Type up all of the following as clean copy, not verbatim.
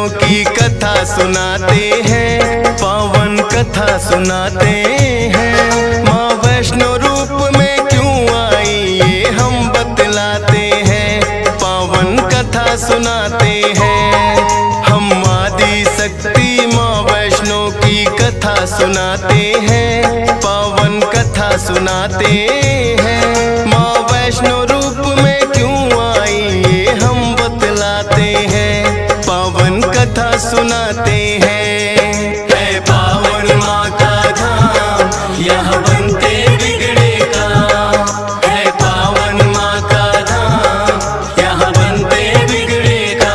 वैष्णव की कथा सुनाते हैं, पावन कथा सुनाते हैं। माँ वैष्णो रूप में क्यों आई ये हम बतलाते हैं, पावन कथा सुनाते हैं। हम आदि शक्ति माँ वैष्णो की कथा सुनाते हैं, पावन कथा सुनाते हैं। माँ वैष्णो रूप में क्यों आई ये हम बतलाते हैं, पावन कथा सुनाते हैं। है पावन माँ का धाम, यहाँ बनते बिगड़े काम। है पावन माँ का धाम, यहाँ बनते बिगड़े काम।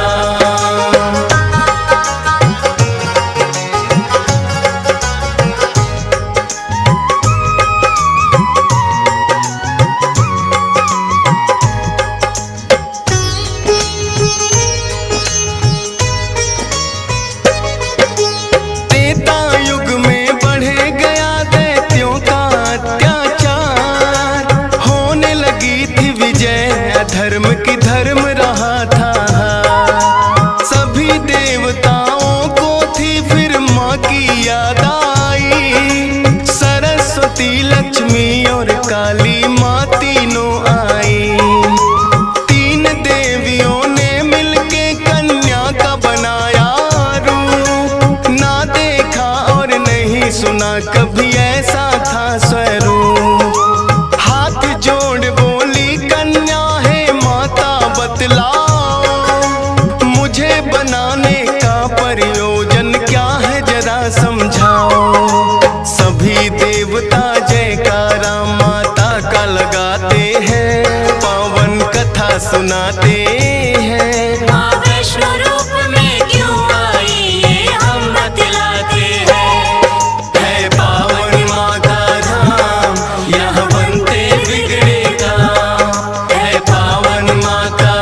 धर्म की धर्म रहा था, सभी देवताओं को थी फिर माँ की याद आई। सरस्वती लक्ष्मी और काली माँ तीनों आई। तीन देवियों ने मिलके कन्या का बनाया रूप, ना देखा और नहीं सुना कभी ऐसा था स्वरूप। हाथ जोड़ बोली कन्या बतलाओ, मुझे बनाने का प्रयोजन क्या है जरा समझाओ। सभी देवता जयकारा माता का लगाते हैं, पावन कथा सुनाते हैं। माँ वैष्णो रूप में क्यों आई ये हम बतलाते हैं। है पावन माँ का धाम, यहाँ बनते बिगड़े काम। है पावन माँ का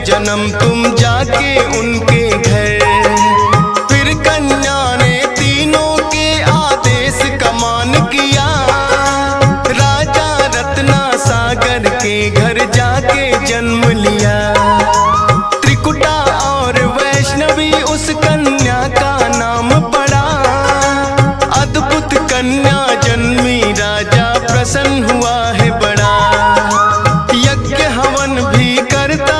जन्म तुम जाके उनके घर। फिर कन्या ने तीनों के आदेश का मान किया, राजा रत्ना सागर के घर जाके जन्म लिया। त्रिकुटा और वैष्णवी उस कन्या का नाम पड़ा, अद्भुत कन्या जन्मी राजा प्रसन्न हुआ है बड़ा। यज्ञ हवन भी करता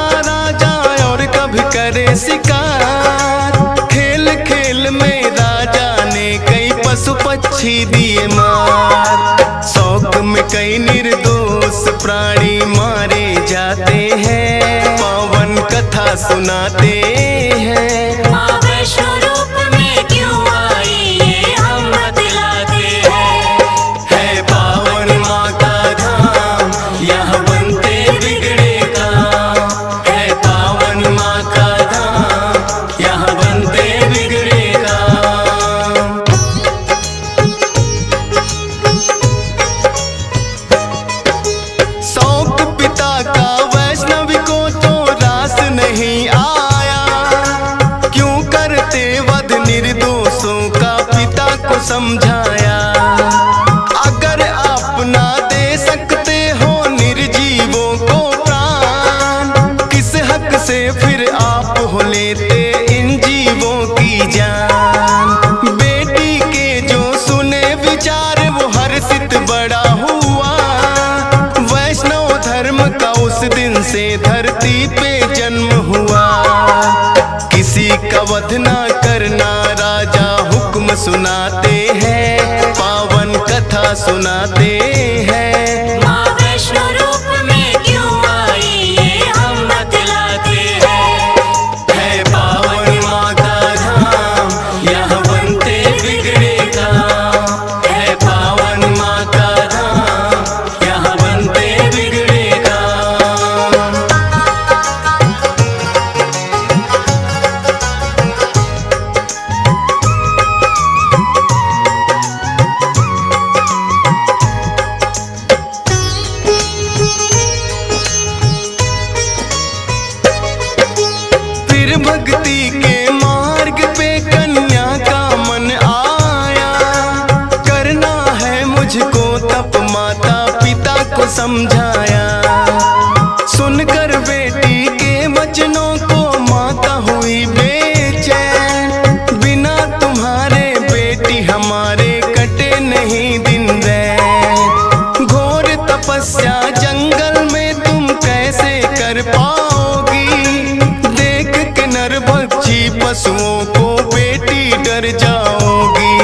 करे शिकार, खेल खेल में राजा ने कई पशु पक्षी दिए मार। शौक में कई निर्दोष प्राणी मारे जाते हैं, पावन कथा सुनाते हैं। माँ वैष्णो रूप में क्यों आई ये हम बतलाते हैं। है पावन माँ का धाम, यहाँ बनते बिगड़े काम। है पावन माँ का समझाया। अगर आप ना दे सकते हो निर्जीवों को प्राण, किस हक से फिर आप हो लेते इन जीवों की जान। बेटी के जो सुने विचार वो हर्षित बड़ा हुआ, वैष्णव धर्म का उस दिन से धरती पे जन्म हुआ। किसी का वध ना करना राजा हुक्म सुनाते हैं, पावन कथा सुनाते हैं। माँ वैष्णो रूप में क्यों आई ये हम बतलाते हैं। है पावन माँ का धाम, यहाँ बनते बिगड़े काम। है पावन माँ का धाम, यहाँ बनते बिगड़े काम। समझाया। सुनकर बेटी के वचनों को माता हुई बेचैन, बिना तुम्हारे बेटी हमारे कटे नहीं दिन रैन। घोर तपस्या जंगल में तुम कैसे कर पाओगी, देख के नरभक्षी पशुओं को बेटी डर जाओगी।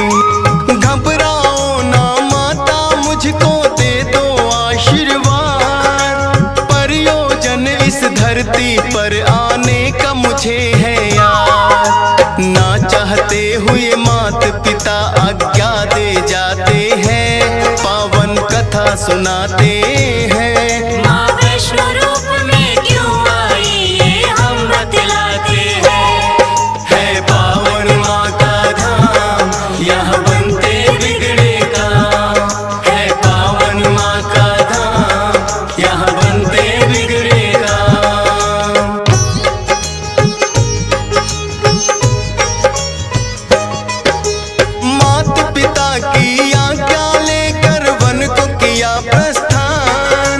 घबराओ ना माता, मुझको दे दो आशीर्वाद, प्रयोजन इस धरती पर आने का मुझे है याद। ना चाहते हुए माता पिता आज्ञा दे जाते हैं, पावन कथा सुनाते हैं। माँ वैष्णो रूप में क्यों आई ये हम बतलाते हैं। है पावन माँ का धाम, यहाँ बनते बिगड़े काम। है पावन माँ का धाम, यहाँ बनते बिगड़े काम। माता पिता की आज्ञा लेकर वन को किया प्रस्थान,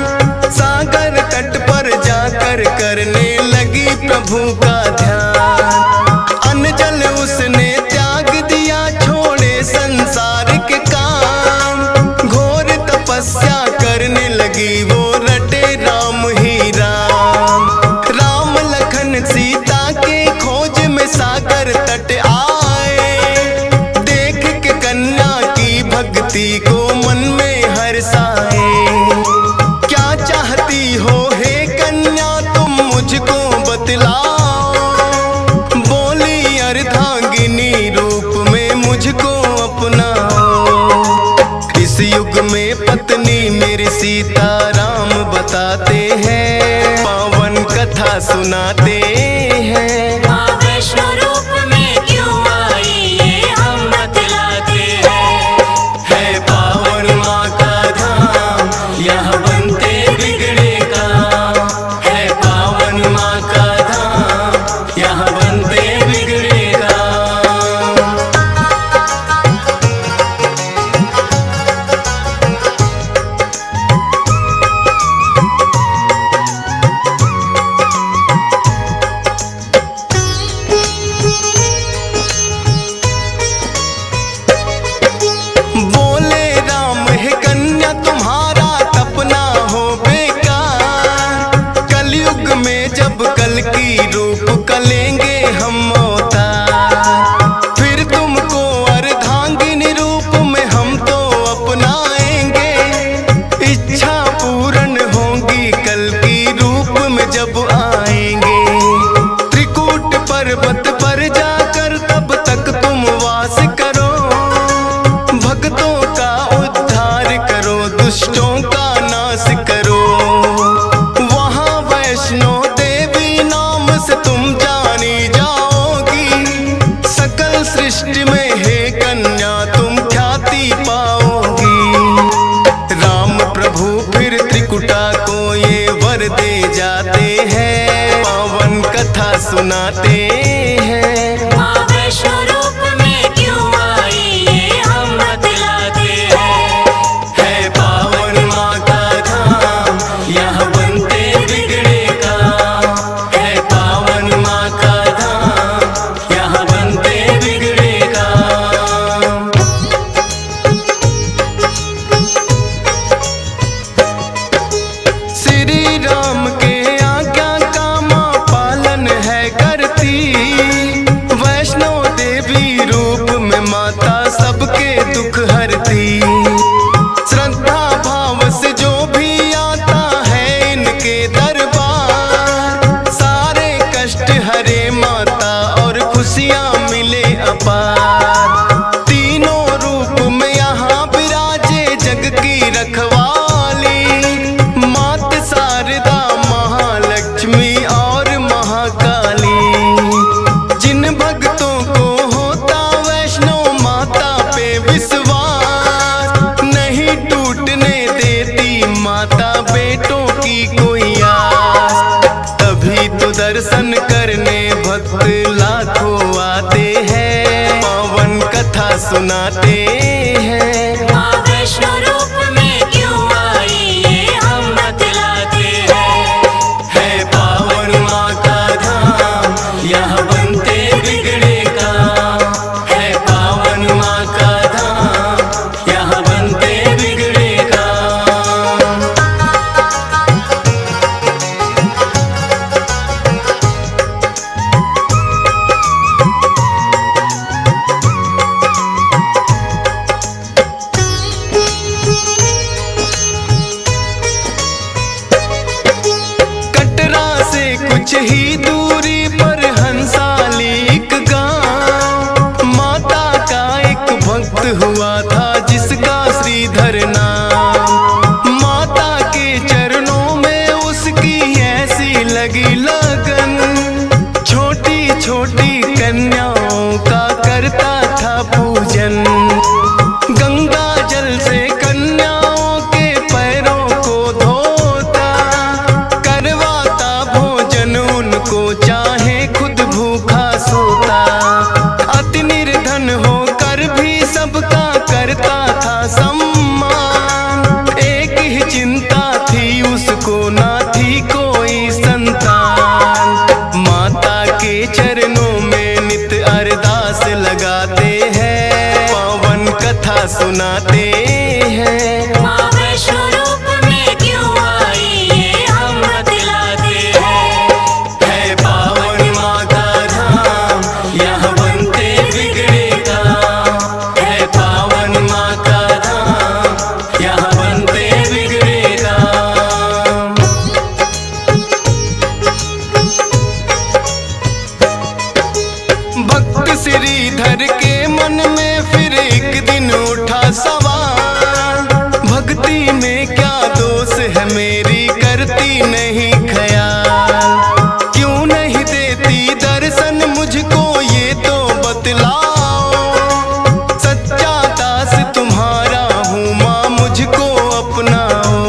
सागर तट पर जाकर करने लगी प्रभु का ध्यान। अन्न जल उसने त्याग दिया, छोड़े संसार के काम। घोर तपस्या करने लगी वो, रटे राम ही राम। राम लखन सीता के खोज में सागर तट आए, देख के कन्या की भक्ति को मन में हर्षाए। क्या चाहती हो हे कन्या तुम मुझको बतलाओ, बोली अर्धांगिनी रूप में मुझको अपनाओ। इस युग में पत्नी मेरी सीता राम बताते हैं, पावन कथा सुनाते हैं। माँ वैष्णो रूप में क्यों आई ये हम बतलाते हैं। है पावन माँ का धाम, यहाँ बनते बिगड़े काम। है पावन माँ का धाम, यहाँ बनते बिगड़े काम। बोले राम हे कन्या तुम्हारा तपना हो बेकार, कलयुग में जब कल की रूप कलेंगे हम अवतार, फिर तुमको अर्धांगिनी रूप में हम तो अपनाएंगे। इच्छा पूर्ण होगी कल की रूप में जब आएंगे। त्रिकूट पर्वत पर जाकर तब तक तुम वास करो, भक्तों का उद्धार करो, दुष्टों का नाश करो। वहाँ वैष्णो देवी नाम से तुम जानी जाओगी, सकल सृष्टि में हे कन्या तुम ख्याति पाओगी। राम प्रभु फिर त्रिकुटा को ये वर दे जाते हैं, पावन कथा सुनाते हैं। माँ वैष्णो रूप में क्यों आई ये हम बतलाते हैं। है पावन माँ का धाम, यहाँ बनते बिगड़े काम। है पावन माँ का धाम, यहाँ बनते बिगड़े काम। श्री राम के आज्ञा का माँ पालन है करती, वैष्णो देवी रूप में माता सबके दुख हरती। श्रद्धा भाव से जो भी आता है इनके दरबार, सारे कष्ट हरे माता और खुशियाँ मिले अपार। तीनों रूप में यहाँ विराजे जग की रखवाली, मात शारदा महालक्ष्मी और महाकाली। जिन भक्तों को होता वैष्णो माता पे विश्वास, नहीं टूटने देती माता बेटों की कोई आस। तभी तो दर्शन करने भक्त लाखों आते हैं, पावन कथा सुनाते हैं। माँ वैष्णो रूप में क्यों आई ये हम कुछ ही दूरी पर हंसाली एक गांव, माता का एक भक्त हुआ था जिसका श्रीधर नाम। माता के चरणों में उसकी ऐसी लगी लगन, छोटी छोटी कन्याओं का करता था पूजन। गंगा जल से कन्याओं के पैरों को धोता, करवाता भोजन उनको चाहे खुद भूखा सोता। अति निर्धन होकर भी सबका करता था सम्मान, एक ही चिंता थी उसको ना थी कोई संतान। माता के चरणों में नित अरदास लगाते हैं, पावन कथा सुनाते हैं। माँ वैष्णो रूप में क्यों आई ये हम बतलाते हैं। है पावन माँ का धाम, यहाँ बनते बिगड़े काम। है पावन माँ का धाम, यहाँ बनते बिगड़े काम। भक्त श्रीधर के मन में फिर एक दिन उठा सवाल, भक्ति में क्या दोष है मेरी करती नहीं ख्याल। क्यों नहीं देती दर्शन मुझको ये तो बतलाओ, सच्चा दास तुम्हारा हूँ माँ मुझको अपनाओ।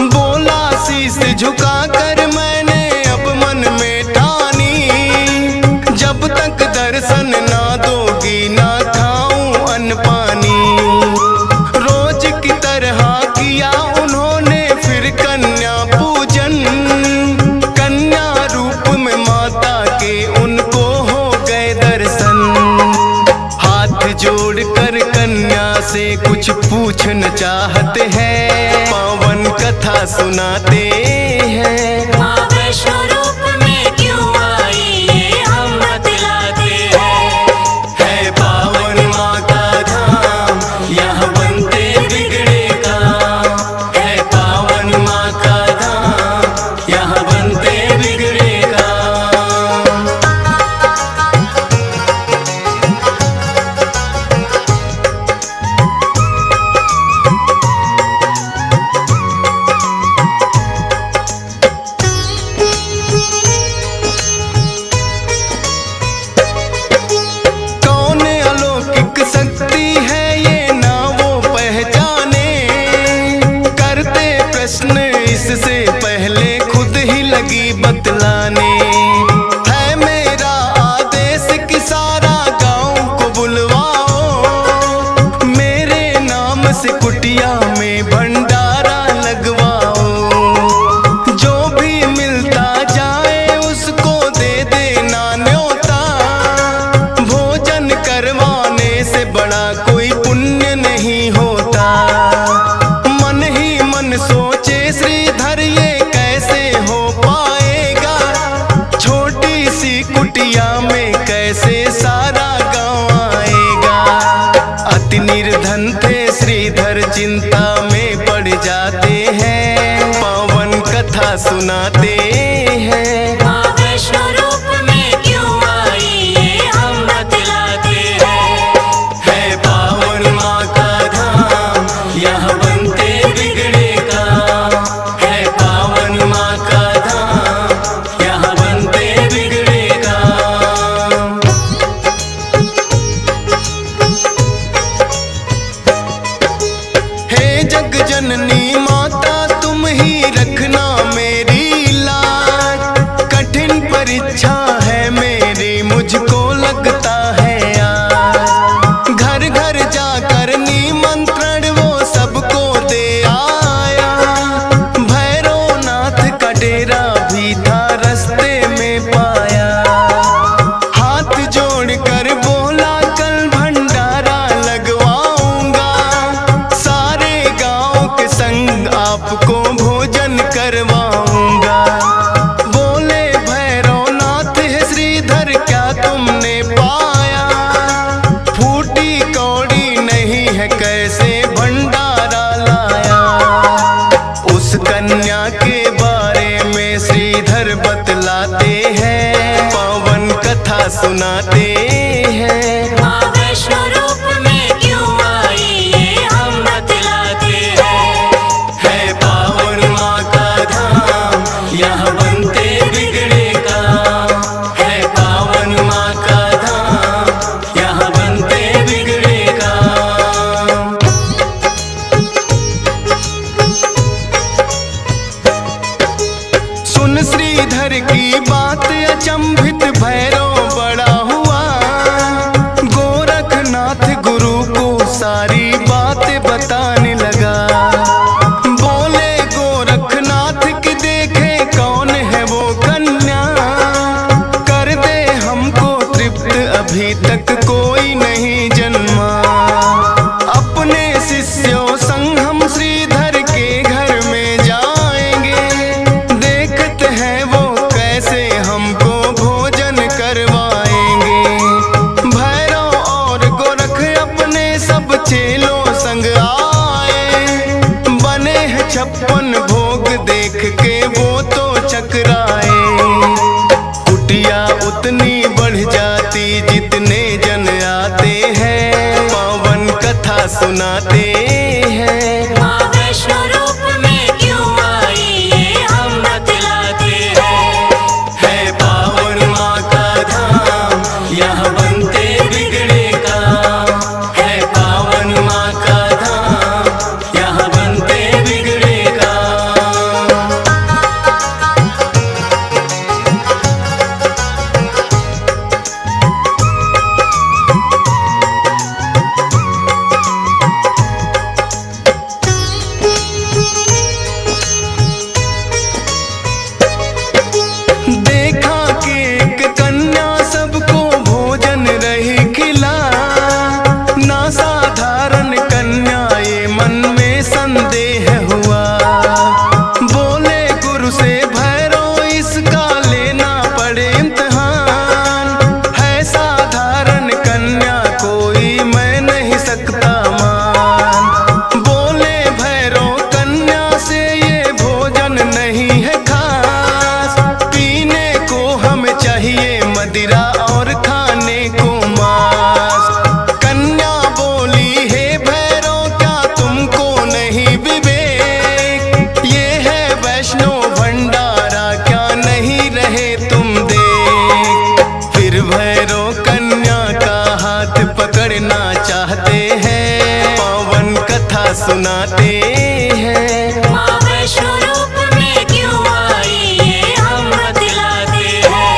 बोला शीश झुका कर मैंने अब मन में ठानी, जब तक दर्शन ना दोगी ना खाऊं अन्न पानी। रोज की तरह किया उन्होंने फिर कन्या पूजन, कन्या रूप में माता के उनको हो गए दर्शन। हाथ जोड़कर कन्या से कुछ पूछना चाहते हैं, पावन कथा सुनाते हैं। माँ वैष्णो रूप में क्यों आई ये हम बतलाते हैं। है पावन माँ का धाम, यहाँ बनते बिगड़े काम। है पावन माँ का धाम, यहाँ बनते बिगड़े काम। कौन अलौकिक शक्ति है ये ना वो पहचाने, करते प्रश्न इससे पहले खुद ही लगी बतलाने। है मेरा आदेश कि सारा गांव को बुलवाओ, मेरे नाम से कुटिया में भंडारा लगवाओ। जो भी मिलता जाए उसको दे देना न्योता, भोजन करवाने से बड़ा कोई पुण्य नहीं होता। मन ही मन सोचे श्रीधर ये कैसे हो पाएगा, छोटी सी कुटिया में कैसे सारा गांव आएगा। अति निर्धन थे श्रीधर चिंता में पड़ जाते हैं, पावन कथा सुनाते हैं। माँ वैष्णो रूप में क्यों आई ये हम बतलाते हैं। है पावन माँ का धाम, यहाँ बनते बिगड़े काम। है पावन माँ का धाम, यहाँ बनते बिगड़े काम। हे जग जननी माता तुम ही रखना मेरी लाज, कठिन परीक्षा है मेरी मुझको लगता है आज। घर घर जाकर निमंत्रण वो सबको दे आया, भैरवनाथ का डेरा भी था रास्ते में पाया। हाथ जोड़कर बोला कल भंडारा लगवाऊंगा, सारे गांव के संग आपको भोजन करवाऊंगा। बोले भैरवनाथ है श्रीधर क्या तुमने पाया, फूटी कौड़ी नहीं है कैसे भंडारा लाया। उस कन्या के बारे में श्रीधर बतला सुनाते हैं। माँ वैष्णो रूप में क्यों आई ये हम बतलाते हैं। है पावन माँ का धाम, यहाँ बनते बिगड़े काम। है पावन माँ का धाम, यहाँ बनते बिगड़े काम। सुन श्रीधर की बात अचंभित भैरव बड़ा हुआ। गोरखनाथ गुरु को सारी बातें बताने लगा। बोले गोरखनाथ की देखे कौन है वो कन्या। कर दे हमको तृप्त अभी तक कोई नहीं जन्मा। अपने शिष्यों संग हम श्रीधर के घर में जाएंगे। देखते हैं वो कैसे हमको भोजन करवाएंगे। भैरव और गोरख अपने सब चेलों संग आए। बने हैं 56 भोग देख के वो तो चकराए। कुटिया उतनी बढ़ जाती जितने जन आते हैं। पावन कथा सुनाते हैं। माँ वैष्णो रूप में क्यों आई ये हम बतलाते हैं। है पावन माँ का धाम, यहाँ बनते बिगड़े काम। है पावन माँ का धाम, यहाँ बनते बिगड़े काम। देखा कि एक कन्या सबको भोजन रही खिला। ना साधारण कन्या ये मन में संदेह हुआ। बोले गुरु से भैरव इसका लेना पड़े इम्तिहान। है साधारण कन्या कोई मैं नहीं सकता मान। बोले भैरव कन्या से ये भोजन नहीं है खास। पीने को हमें चाहिए मदिरा और खाने को मांस। कन्या बोली हे भैरव क्या तुमको नहीं विवेक। ये है वैष्णो भंडारा क्या नहीं रहे तुम देख। फिर भैरव कन्या का हाथ पकड़ना चाहते हैं। पावन कथा सुनाते हैं। माँ वैष्णो रूप में क्यों आई ये हम बतलाते हैं।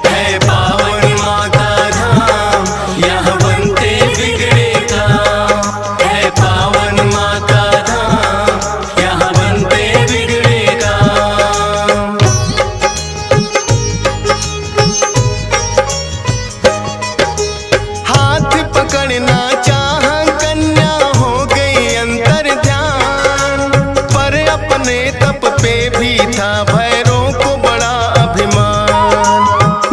है पावन माँ का धाम, यहाँ बनते बिगड़े काम। है पावन माँ का धाम, यहाँ बनते बिगड़े काम। हाथ पकड़ना चाह कन्या हो गई अंतर ध्यान। पर अपने तप पे भी था भैरव को बड़ा अभिमान।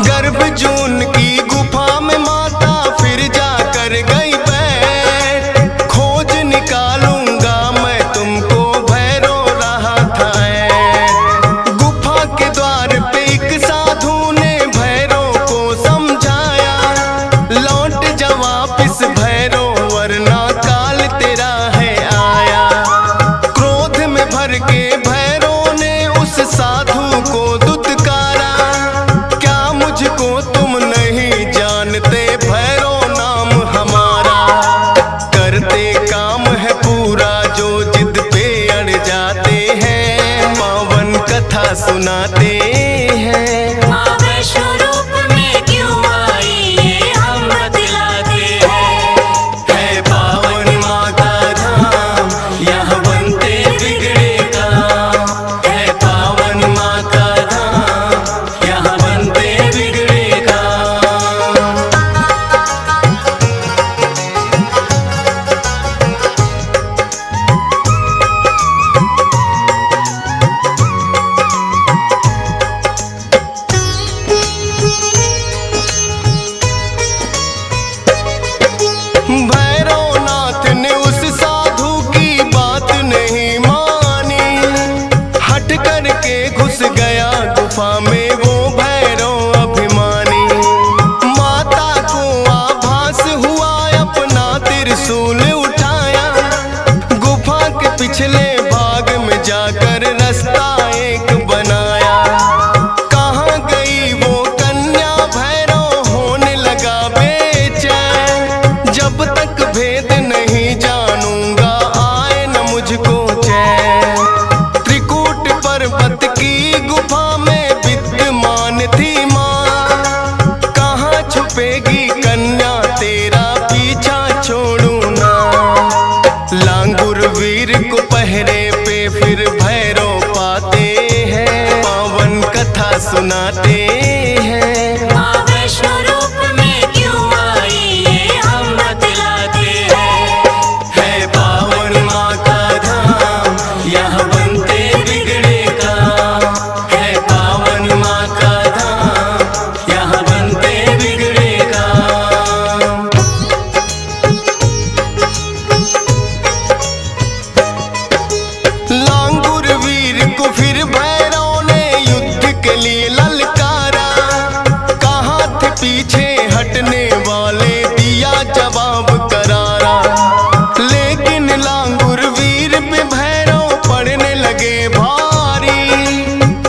गर्भ जून की गुफा में माता फिर जाकर गई बैठ। खोज निकालूंगा मैं तुमको भैरव रहा था ऐठ। गुफा के द्वार पे एक साधु ने भैरव को समझाया। लौट जा वापिस भैरव वरना काल तेरा है आया। क्रोध में भर के भैरव ने उस साधु को दुत्कारा। क्या मुझको तुम नहीं जानते भैरव नाम हमारा। करते काम है पूरा जो जिद पे अड़ जाते हैं। पावन कथा सुनाते हैं। माँ वैष्णो रूप में क्यों आई ये हम बतलाते हैं। है पावन माँ का धाम, यहाँ बनते बिगड़े काम। है पावन माँ का धाम, यहाँ बनते बिगड़े काम। गुफा में वो भैरव अभिमानी। माता जाकर रास्ता एक बनाया। कहाँ गई वो कन्या भैरव होने लगा बेचैन। जब तक भेद नहीं जानूंगा आए न मुझको चैन। त्रिकूट पर्वत की गुफा में विद्यमान थी माँ। कहाँ छुपेगी कन्या तेरा पीछा छोड़ू ना। लांगुर वीर को पहरे पे फिर भैरव पाते हैं। पावन कथा सुनाते हैं। माँ वैष्णो रूप में क्यों आई ये हम बतलाते हैं। है पावन माँ का धाम यहाँ बनते बिगड़े काम। है पावन माँ का धाम यहाँ बनते बिगड़े काम। लांगुर वीर को फिर भैरव ने युद्ध के लिए ललकारा। कहाँ थे पीछे हटने वाले दिया जवाब करारा। लेकिन लांगुर वीर पे भैरव पड़ने लगे भारी।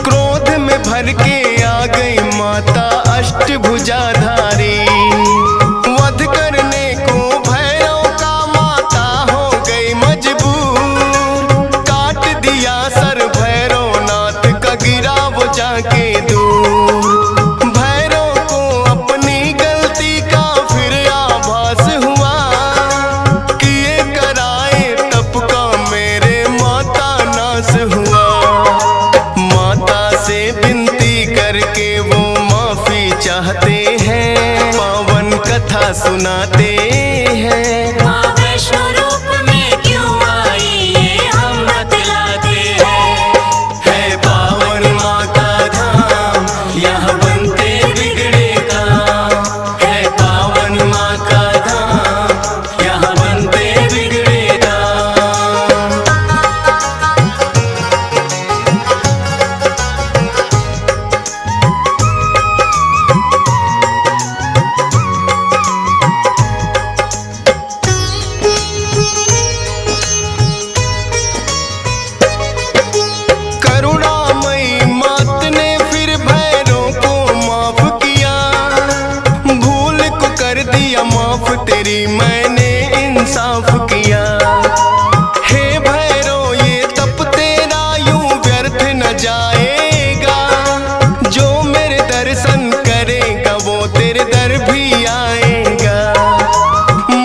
क्रोध में भर के आ गई माता अष्टभुजाधारी। वध करने को भैरव का माता हो गई मजबूर। काट दिया सर भैरवनाथ का गिरा वो जाके दूर। भैरव को अपनी गलती का फिर आभास हुआ। किए कराए तप का मेरे माता नाश हुआ। माता से विनती करके वो माफी चाहते हैं। पावन कथा सुनाते हैं। माँ वैष्णो रूप में क्यों आई ये हम बतलाते हैं। है पावन माँ का धाम यहाँ बनते बिगड़े काम। है पावन माँ का धाम यहाँ बनते बिगड़े काम। करुणामयी मात ने फिर भैरव को माफ किया। भूल को कर दिया माफ तेरी मैंने इंसाफ किया। हे भैरव ये तप तेरा यूं व्यर्थ न जाएगा। जो मेरे दर्शन करेगा वो तेरे दर भी आएगा।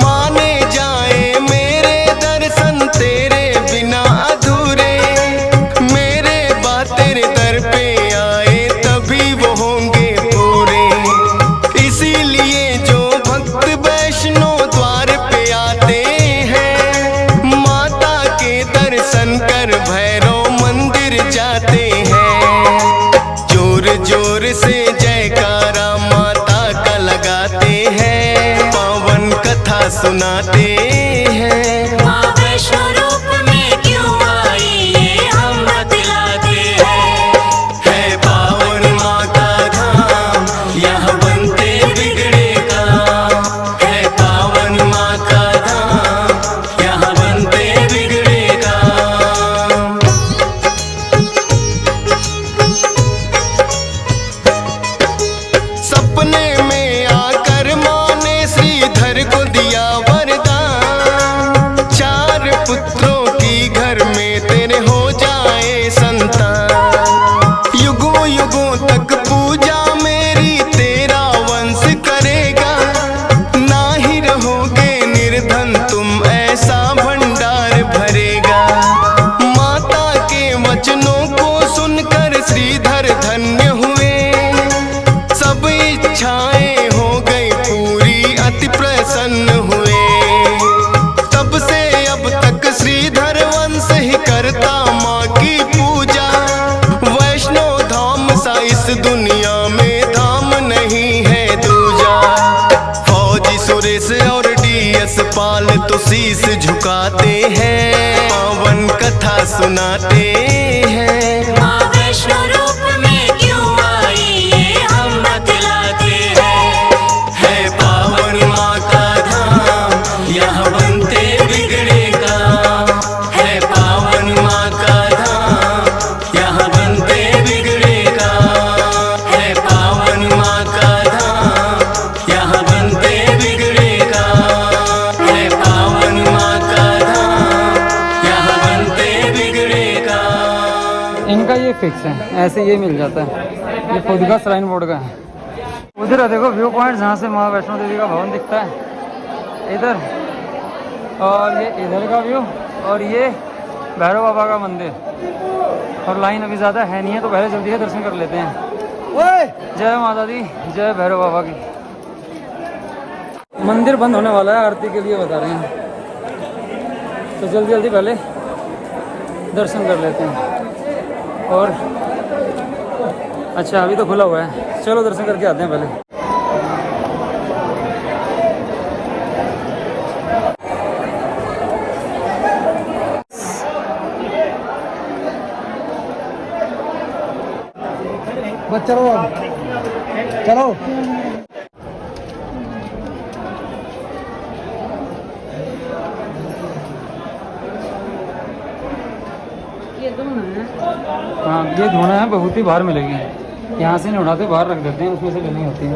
माने जाए मेरे दर्शन तेरे बिना अधूरे। मेरे बात तेरे दर पे आए तभी वो होंगे पूरे। इसीलिए जो भक्त वैष्णो द्वार पे आते हैं। माता के दर्शन कर भैरव मंदिर जाते हैं। जोर जोर से जयकारा माता का लगाते हैं। पावन कथा सुनाते हैं। माँ वैष्णो रूप में क्यों आई ये हम बतलाते हैं। है पावन माँ का धाम यहाँ बनते बिगड़े काम। है पावन माँ का धाम यहाँ बनते बिगड़े काम। सपने में आकर माँ ने श्रीधर को दिया वरदान। 4 पुत्रों की घर में तेरे हो जाए संतान। युगों युगों तक पूजा मेरी तेरा वंश करेगा। ना ही रहोगे निर्धन तुम ऐसा भंडार भरेगा। माता के वचनों को सुनकर श्रीधर धन्य हुए। सब इच्छाएं हो गई पूरी अति प्रसन्न हुए। तब से अब तक श्रीधर वंश ही करता माँ की पूजा। वैष्णो धाम सा इस दुनिया में धाम नहीं है दूजा। फौजी सुरेश और डीएस पाल तो शीश झुकाते हैं। पावन कथा सुनाते हैं। माँ वैष्णो रूप में क्यों आई ये हम बतलाते हैं। है पावन माँ का धाम यहाँ बनते बिगड़े काम। है पावन माँ का धाम इनका ये फिक्स है, ऐसे ये मिल जाता है, ये खुद का श्राइन बोर्ड का है। उधर है देखो व्यू पॉइंट जहाँ से माँ वैष्णो देवी का भवन दिखता है इधर, और ये इधर का व्यू, और ये भैरव बाबा का मंदिर। और लाइन अभी ज़्यादा है नहीं है तो पहले जल्दी से दर्शन कर लेते हैं। जय माता दी, जय भैरव बाबा की। मंदिर बंद होने वाला है, आरती के लिए बता रहे हैं, तो जल्दी जल्दी पहले दर्शन कर लेते हैं। और अच्छा अभी तो खुला हुआ है, चलो दर्शन करके आते हैं पहले। बस चलो अब चलो। हाँ ये धोना है, बहुत ही बाहर मिलेगी, यहाँ से नहीं उठाते, बाहर रख देते हैं, उसमें से लेनी होती है।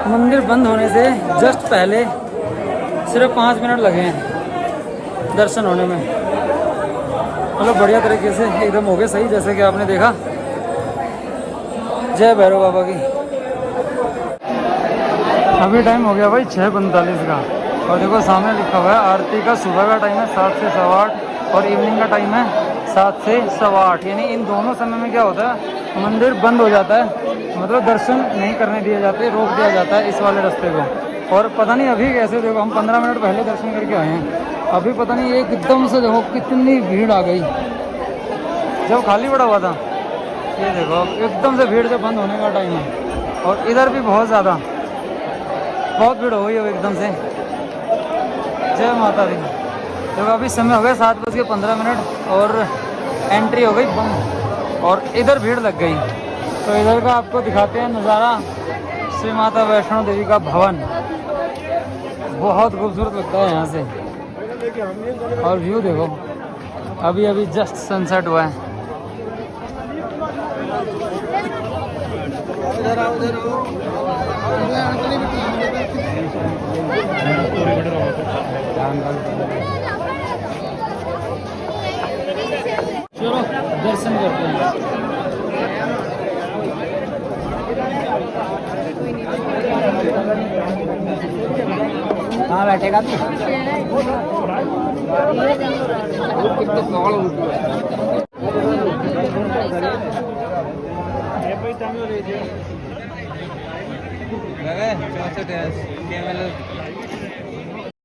मंदिर बंद होने से जस्ट पहले सिर्फ 5 मिनट लगे हैं दर्शन होने में, मतलब बढ़िया तरीके से एकदम हो गए सही, जैसे कि आपने देखा। जय भैरव बाबा की। अभी टाइम हो गया भाई 6:45 का, और देखो सामने लिखा हुआ है आरती का सुबह का टाइम है 7 से 8:15 और इवनिंग का टाइम है 7 से 8:15। यानी इन दोनों समय में क्या होता है, मंदिर बंद हो जाता है, मतलब दर्शन नहीं करने दिए जाते, रोक दिया जाता है इस वाले रास्ते को। और पता नहीं अभी कैसे, देखो हम 15 मिनट पहले दर्शन करके आए हैं, अभी पता नहीं एकदम से देखो कितनी भीड़ आ गई। जब खाली पड़ा हुआ था, ये देखो अब एकदम से भीड़, जब बंद होने का टाइम है, और इधर भी बहुत ज़्यादा बहुत भीड़ हो गई है एकदम से। जय माता दी। देखो अभी समय हो गया 7:15 और एंट्री हो गई बंद, और इधर भीड़ लग गई। तो इधर का आपको दिखाते हैं नज़ारा, श्री माता वैष्णो देवी का भवन, बहुत खूबसूरत लगता है यहाँ से। और व्यू देखो, अभी अभी जस्ट सनसेट हुआ है। चलो दर्शन करते हैं। कहाँ बैठेगा तू?